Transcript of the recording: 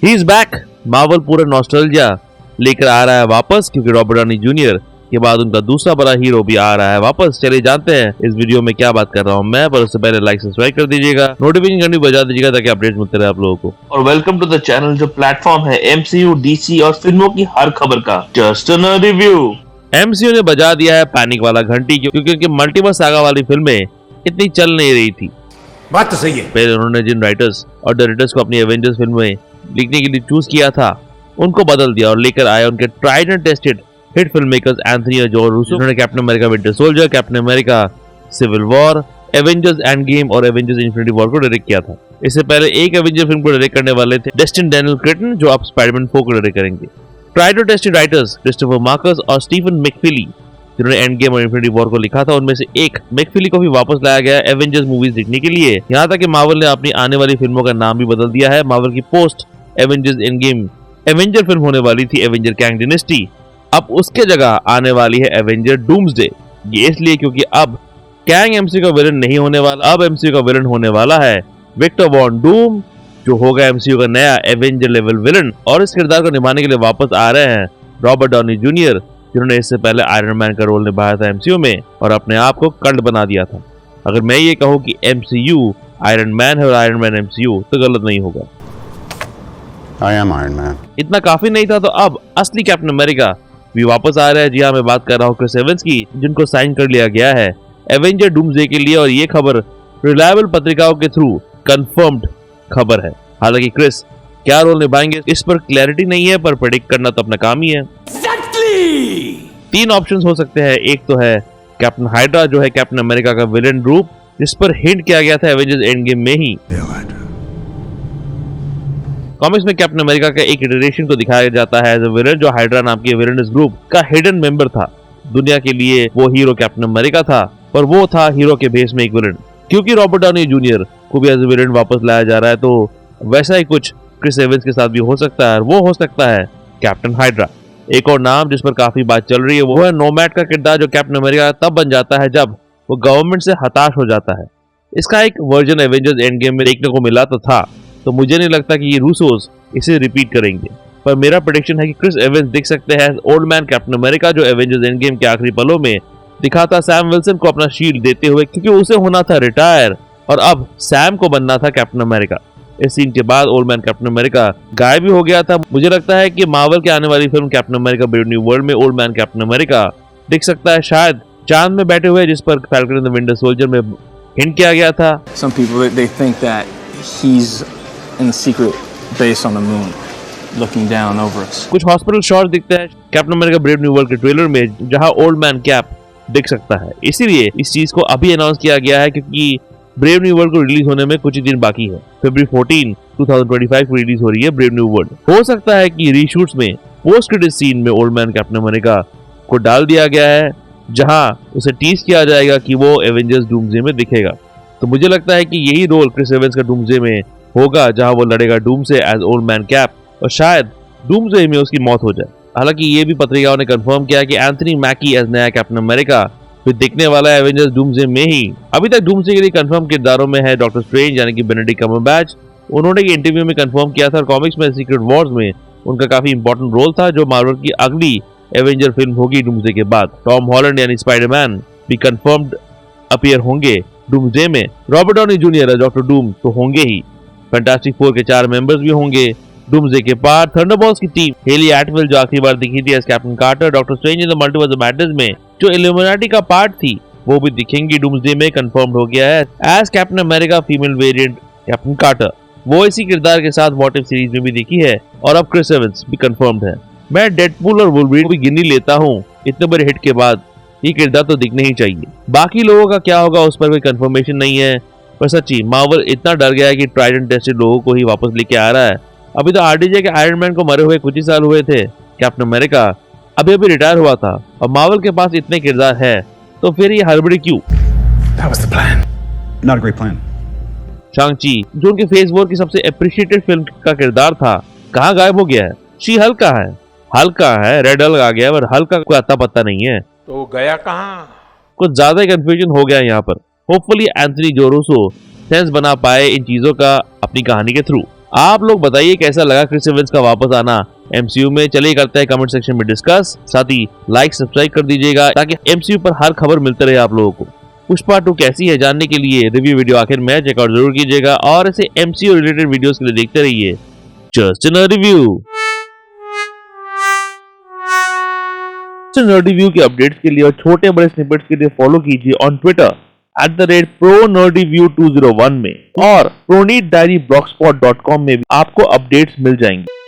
He is back. Marvel पूरा nostalgia लेकर आ रहा है वापस, क्योंकि रॉबर्ट डाउनी जूनियर के बाद उनका दूसरा बड़ा हीरो भी आ रहा है वापस। चलिए जानते हैं इस वीडियो में क्या बात कर रहा हूँ मैं, पर उससे पहले लाइक सब्सक्राइब कर दीजिएगा, नोटिफिकेशन घंटी बजा दीजिएगा ताकि अपडेट मिलते रहे आप लोगों को। और वेलकम टू द चैनल जो प्लेटफॉर्म है एमसीयू, डीसी और फिल्मों की हर खबर का जस्ट अ रिव्यू। एमसीयू ने बजा दिया है पैनिक वाला घंटी, क्योंकि उनकी मल्टीवर्स सागा वाली फिल्में इतनी चल नहीं रही थी। बात तो सही है। पहले उन्होंने जिन राइटर्स और डायरेक्टर्स को अपनी एवेंजर्स फिल्में लिखने के लिए चूज किया था उनको बदल दिया और लेकर आए उनके tried and tested hit film makers Anthony और जॉर्ज रूसो, जिन्होंने Captain America Winter Soldier, Captain America Civil War, Avengers Endgame और एवेंजर्स इन्फिनिटी वॉर को डायरेक्ट किया था। इससे पहले एक एवेंजर फिल्म को डायरेक्ट करने वाले थे डेस्टिन डैनियल क्रिटन, जो अब स्पाइडरमैन 4 को डायरेक्ट करेंगे। Tried and tested writers Christopher Marcus और स्टीफन मैकफिली, जिन्होंने एंड गेम और इन्फिनिटी वॉर को लिखा था, उनमें से एक मैकफिली को भी वापस लाया गया एवेंजर्स मूवीज लिखने के लिए। यहाँ तक कि मार्वल ने अपनी आने वाली फिल्मों का नाम भी बदल दिया है। मार्वल की post Avengers end game Avenger film होने वाली थी एवेंजर कैंग डायनेस्टी, अब उसके जगह आने वाली है एवेंजर डूम्सडे। ये इसलिए क्योंकि अब कैंग एमसीयू का विलन नहीं होने वाला, अब एमसीयू का विलन होने वाला है विक्टर वॉन डूम, जो होगा एमसीयू का नया एवेंजर लेवल विलन। और इस किरदार को निभाने के लिए वापस आ रहे हैं रॉबर्ट डाउनी जूनियर, जिन्होंने इससे पहले आयरन मैन का रोल निभाया था एमसीयू में और अपने आप को कल्ट बना दिया था। अगर मैं ये कहूँ कि एमसीयू आयरन मैन है और आयरन मैन एमसीयू, तो गलत नहीं होगा। I am Iron Man. इतना काफी नहीं था तो अब असली कैप्टन अमेरिका भी वापस आ रहा है। जी हाँ, मैं बात कर रहा हूँ क्रिस एवंस की, जिनको साइन कर लिया गया है एवेंजर डूम्सडे के लिए, और ये खबर रिलायबल पत्रिकाओं के थ्रू कंफर्म्ड खबर है। हालांकि क्रिस क्या रोल निभाएंगे इस पर क्लैरिटी नहीं है, पर प्रेडिक्ट करना तो अपना काम ही है। तीन ऑप्शंस हो सकते हैं। एक तो है कैप्टन हाइड्रा, जो है कैप्टन अमेरिका का विलेन रूप, जिस पर हिंट किया गया था एवेंजर्स एंड गेम में ही। कॉमिक्स में कैप्टन अमेरिका का एक इटरेशन को दिखाया जाता है एज अ विलेन, जो हाइड्रा नाम के विलेनस ग्रुप का हिडन मेंबर था। दुनिया के लिए वो हीरो कैप्टन अमेरिका था, पर वो था हीरो के भेस में एक विलेन। क्योंकि रॉबर्ट डाउनी जूनियर को भी एज अ विलेन वापस लाया जा रहा है, तो वैसा ही कुछ क्रिस एवंस के साथ भी हो सकता है। वो हो सकता है कैप्टन हाइड्रा। एक और नाम जिस पर काफी बात चल रही है वो है नोमैड का किरदार, जो कैप्टन अमेरिका तब बन जाता है जब वो गवर्नमेंट से हताश हो जाता है। इसका एक वर्जन एवेंजर्स एंड गेम में देखने को मिला तो मुझे नहीं लगता कि ये रूसोस इसे रिपीट करेंगे, पर मेरा प्रेडिक्शन है कि क्रिस एवंस दिख सकते हैं ओल्ड मैन कैप्टन अमेरिका, जो एवेंजर्स एंड गेम के आखिरी पलों में दिखा था सैम विल्सन को अपना शील्ड देते हुए, क्योंकि उसे होना था रिटायर और अब सैम को बनना था कैप्टन अमेरिका। इस सीन के बाद ओल्ड मैन कैप्टन अमेरिका गायब भी हो गया था। मुझे लगता है कि मार्वल के आने वाली film captain America brave new world में ओल्ड मैन कैप्टन अमेरिका दिख सकता है, शायद चांद में बैठे हुए, जिस पर falcon and the winter soldier में हिंट किया गया था। Some people they think that he's in the secret base on the moon, looking down over us. कुछ हॉस्पिटल शॉट दिखते हैं captain America brave new world के ट्रेलर में, जहां ओल्ड मैन कैप दिख सकता है। इसीलिए इस चीज को अभी अनाउंस किया गया है, क्योंकि ब्रेव न्यू वर्ल्ड को रिलीज होने में कुछ ही दिन बाकी है। फरवरी 14, 2025 को रिलीज हो रही है ब्रेव न्यू वर्ल्ड। हो सकता है कि रीशूट्स में पोस्ट क्रेडिट सीन में ओल्ड मैन कैप्टन अमेरिका को डाल दिया गया है, जहां उसे टीज किया जाएगा कि वो एवेंजर्स डूम्सडे में दिखेगा। तो मुझे लगता है कि यही रोल क्रिस एवंस का डूम्सडे में होगा, जहां वो लड़ेगा डूम से एज ओल्ड मैन कैप, और शायद डूम्सडे में उसकी मौत हो जाए। हालांकि ये भी पत्रिकाओं ने कंफर्म किया कि एंथनी मैकी एज नया कैप्टन अमेरिका फिर दिखने वाला है एवेंजर्स डूम्सडे में ही। अभी तक डूम्सडे के लिए कंफर्म किरदारों में है डॉक्टर स्ट्रेंज यानी कि बेनेडिक्ट कम्बरबैच। उन्होंने ये इंटरव्यू में कंफर्म किया था और कॉमिक्स में सीक्रेट वॉर्स में उनका काफी इंपॉर्टेंट रोल था, जो मार्वल की अगली एवेंजर फिल्म होगी डूम्सडे के बाद। टॉम हॉलैंड यानी स्पाइडरमैन भी कंफर्म्ड अपीयर होंगे डूम्सडे में। Robert Downey junior doctor Doom तो होंगे ही। फैंटास्टिक 4 के 4 मेंबर्स भी होंगे डूम्सडे के पार। थंडरबॉल्ट्स की टीम हेली एटवेल, जो आखिरी बार दिखी थी as Captain Carter, Doctor Strange in the Multiverse of Madness में जो इल्यूमिनाटी का पार्ट थी, वो भी दिखेंगी डूम्सडे में। कंफर्म्ड हो गया है as Captain America female variant Captain Carter. वो इसी किरदार के साथ व्हाट इफ सीरीज में भी दिखी है और अब क्रिस एवंस भी कंफर्म्ड है। मैं डेडपूल और वुल्वरीन को भी गिनी लेता हूँ। इतने बड़े हिट के बाद ये किरदार तो दिखने ही चाहिए। बाकी लोगों का क्या होगा उस पर कोई कंफर्मेशन नहीं है, पर सच्ची मार्वल इतना डर गया है कि ट्राइड एंड टेस्टेड लोगों को ही वापस लेके आ रहा है। अभी तो आरडीजे के आयरन मैन को मरे हुए कुछ ही साल हुए थे। कैप्टन अमेरिका अभी रिटायर हुआ था और मार्वल के पास इतने किरदार है, तो फिर ये हड़बड़ी क्यों? That was the plan. Not a great plan. शांग-ची, जो उनके फेज 4 की सबसे अप्रिशिएटेड फिल्म का किरदार था, कहाँ गायब हो गया है? शी हल्क कहाँ है? हल्क कहाँ है? रेड हल्क आ गया, पर हल्क का कोई अता पत्ता नहीं है। तो गया कहाँ? कुछ ज्यादा कंफ्यूजन हो गया यहाँ पर। होपफुली एंथनी जो रूसो सेंस बना पाए इन चीजों का अपनी कहानी के थ्रू। आप लोग बताइए कैसा लगा क्रिस एवंस का वापस आना एमसीयू में। चलिए करते हैं कमेंट सेक्शन में डिस्कस। साथ ही लाइक सब्सक्राइब कर दीजिएगा ताकि एमसीयू पर हर खबर मिलते रहे आप लोगों को। पुष्पा 2 कैसी है जानने के लिए रिव्यू वीडियो आखिर में चेकआउट जरूर कीजिएगा और ऐसे एमसीयू रिलेटेड वीडियोस के लिए देखते रहिए just in review. Nerdy view के अपडेट्स के लिए और छोटे बड़े स्निपेट्स के लिए फॉलो कीजिए ऑन ट्विटर @ProNerdyView2001 में और ProNeedDiaryBlogspot.com में भी आपको अपडेट्स मिल जाएंगे।